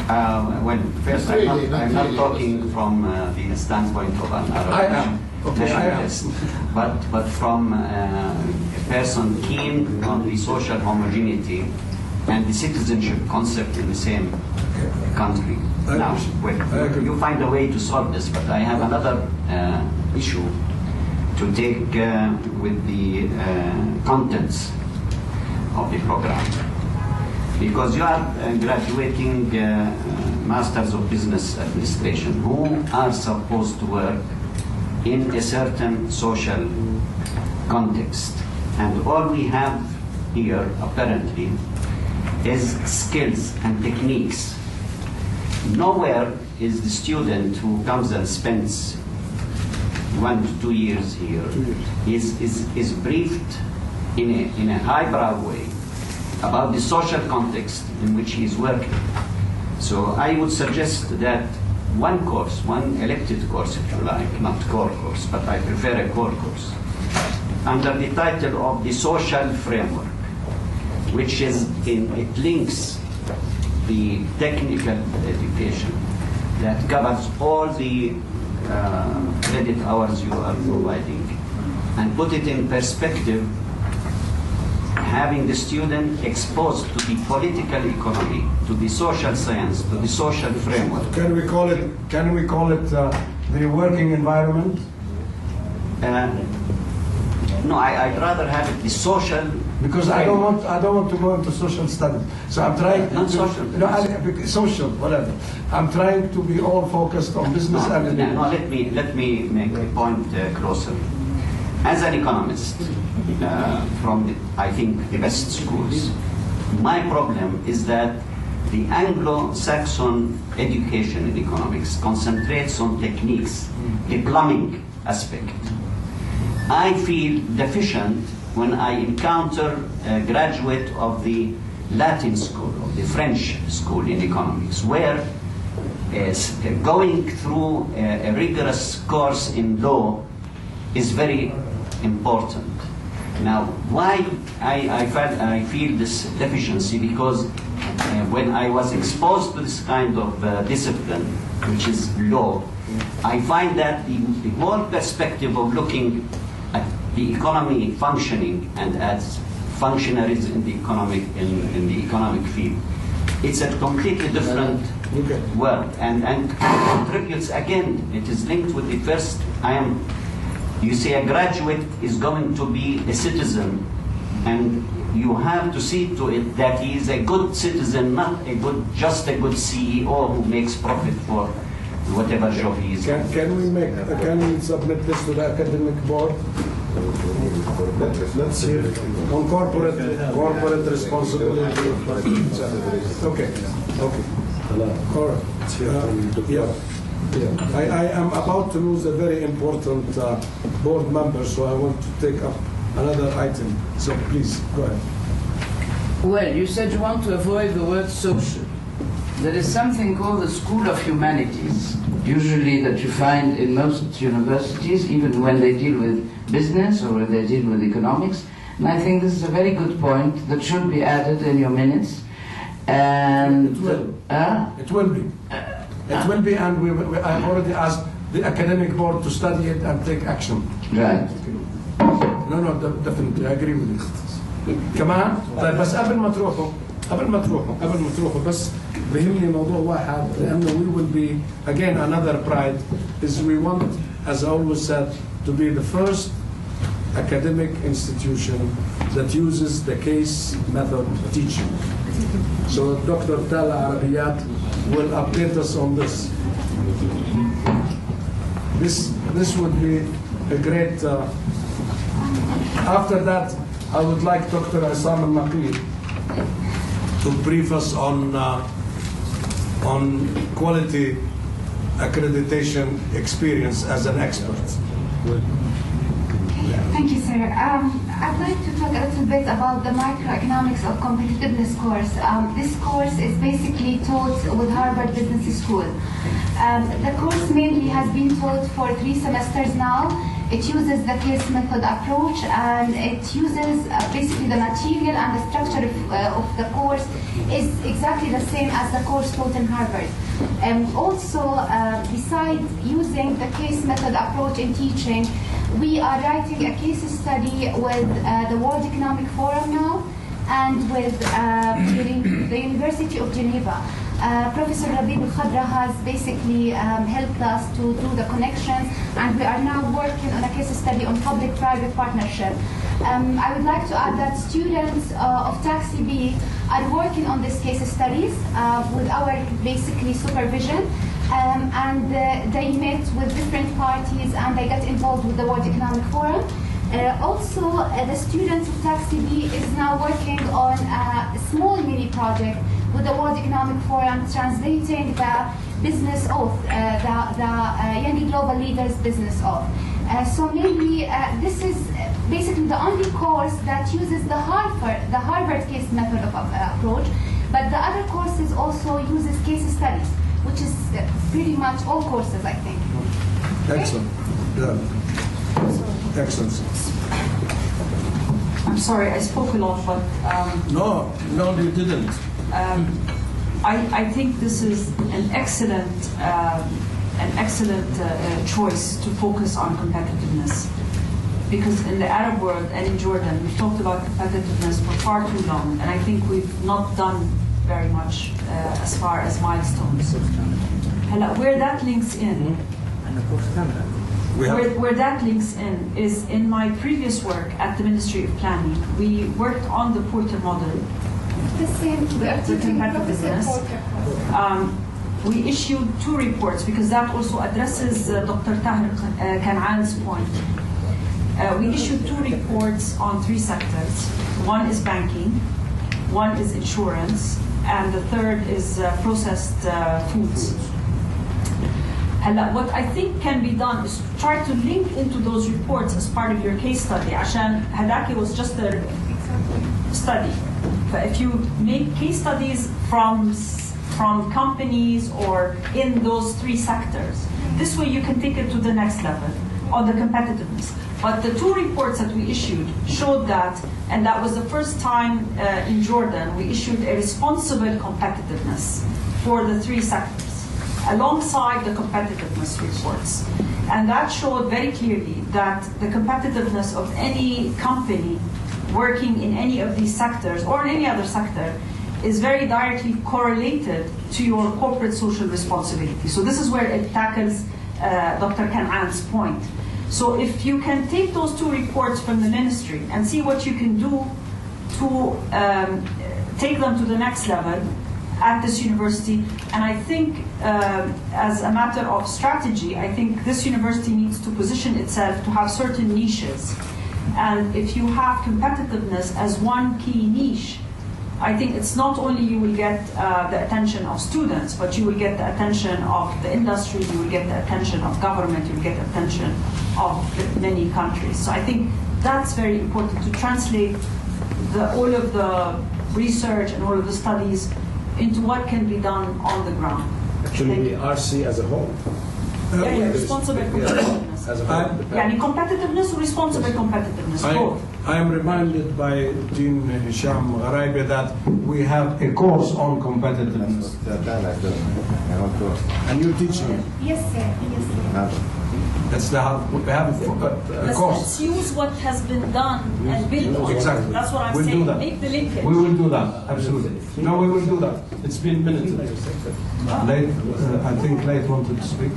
Well, first, I'm not talking from the standpoint of an Arab nationalist, but from a person keen on the social homogeneity and the citizenship concept in the same country. Now, well, you find a way to solve this, but I have another issue to take with the contents of the program. Because you are graduating Masters of Business Administration, who are supposed to work in a certain social context. And all we have here, apparently, is skills and techniques. Nowhere is the student who comes and spends 1 to 2 years here is briefed in a highbrow way about the social context in which he is working. So I would suggest that one course, one elected course if you like, not core course, but I prefer a core course, under the title of the social framework, which is it links the technical education that covers all the credit hours you are providing, and put it in perspective, having the student exposed to the political economy, to the social science, to the social framework. Can we call it the working environment? No, I'd rather have it the social. Because I don't want to go into social studies. So I'm trying. Not social. No, social, whatever. I'm trying to be all focused on business and. No, let me make a point closer. As an economist, from I think the best schools, my problem is that the Anglo-Saxon education in economics concentrates on techniques, the plumbing aspect. I feel deficient when I encounter a graduate of the Latin school, of the French school in economics, where going through a rigorous course in law is very important. Now, why I feel this deficiency? Because when I was exposed to this kind of discipline, which is law, I find that the whole perspective of looking at the economy functioning and as functionaries in the economic field, it's a completely different world, and contributes again. It is linked with the first. You say a graduate is going to be a citizen, and you have to see to it that he is a good citizen, not just a good CEO who makes profit for whatever job he is. Can we submit this to the academic board? Let's see on corporate responsibility. Okay. All right. I am about to lose a very important board member, so I want to take up another item. So please, go ahead. Well, you said you want to avoid the word social. There is something called the School of Humanities, usually that you find in most universities, even when they deal with business or when they deal with economics. And I think this is a very good point that should be added in your minutes. And it will be. It will be, and I've already asked the academic board to study it and take action. Right. No, definitely, I agree with you. كمان طيب بس قبل ما تروحوا بس بهمني موضوع واحد لأنه we will be again another pride is we want, as I always said, to be the first academic institution that uses the case method teaching. So Dr. Talal will update us on this. This would be a great. After that, I would like Dr. Isam al-Naqi to brief us on quality accreditation experience as an expert. Thank you, sir. I'd like to talk a little bit about the microeconomics of competitiveness course. This course is basically taught with Harvard Business School. The course mainly has been taught for 3 semesters now. It uses the case method approach, and it uses basically the material and the structure of the course is exactly the same as the course taught in Harvard. Also, besides using the case method approach in teaching, we are writing a case study with the World Economic Forum now, and with the University of Geneva. Professor Rabib Al-Khadra has basically helped us to do the connections, and we are now working on a case study on public-private partnership. I would like to add that students of Taxi B are working on these case studies with our basically supervision, and they met with different parties and they got involved with the World Economic Forum. Also, the students of Taxi B is now working on a small mini project with the World Economic Forum, translating the business oath, the Young Global Leaders business oath. So maybe this is basically the only course that uses the Harvard case method of approach, but the other courses also uses case studies, which is pretty much all courses, I think. Excellent. Yeah. Excellent. I'm sorry, I spoke a lot, but No, you didn't. I think this is an excellent choice to focus on competitiveness, because in the Arab world and in Jordan, we've talked about competitiveness for far too long, and I think we've not done very much as far as milestones. Where that links in. Where that links in is in my previous work at the Ministry of Planning. We worked on the Porter model, The same, the competitiveness. We issued 2 reports because that also addresses Dr. Tahir Kan'an's point. We issued 2 reports on 3 sectors. One is banking, one is insurance, and the third is processed foods. What I think can be done is try to link into those reports as part of your case study. عشان هذاك was just a study. But if you make case studies from companies or in those 3 sectors, this way you can take it to the next level on the competitiveness. But the 2 reports that we issued showed that, and that was the first time in Jordan, we issued a responsible competitiveness for the 3 sectors, alongside the competitiveness reports. And that showed very clearly that the competitiveness of any company working in any of these sectors or in any other sector is very directly correlated to your corporate social responsibility. So this is where it tackles Dr. Kan'an's point. So if you can take those 2 reports from the ministry and see what you can do to take them to the next level at this university, and I think as a matter of strategy, I think this university needs to position itself to have certain niches. And if you have competitiveness as one key niche, I think it's not only you will get the attention of students, but you will get the attention of the industry, you will get the attention of government, you will get the attention of many countries. So I think that's very important to translate all of the research and all of the studies into what can be done on the ground. Actually, the RC as a whole. Responsible competitiveness. As a whole. Yani competitiveness or responsible competitiveness, both. I am reminded by Dean Hisham Gharaibi that we have a course on competitiveness. And you're teaching it. Yes, sir. Yes, sir. We have a course. Let's use what has been done and build on it. Exactly. That's what I'm We'll saying. do that. Make the linkage. We will do that, absolutely. No, we will do that. It's been minutes. I think Late wanted to speak.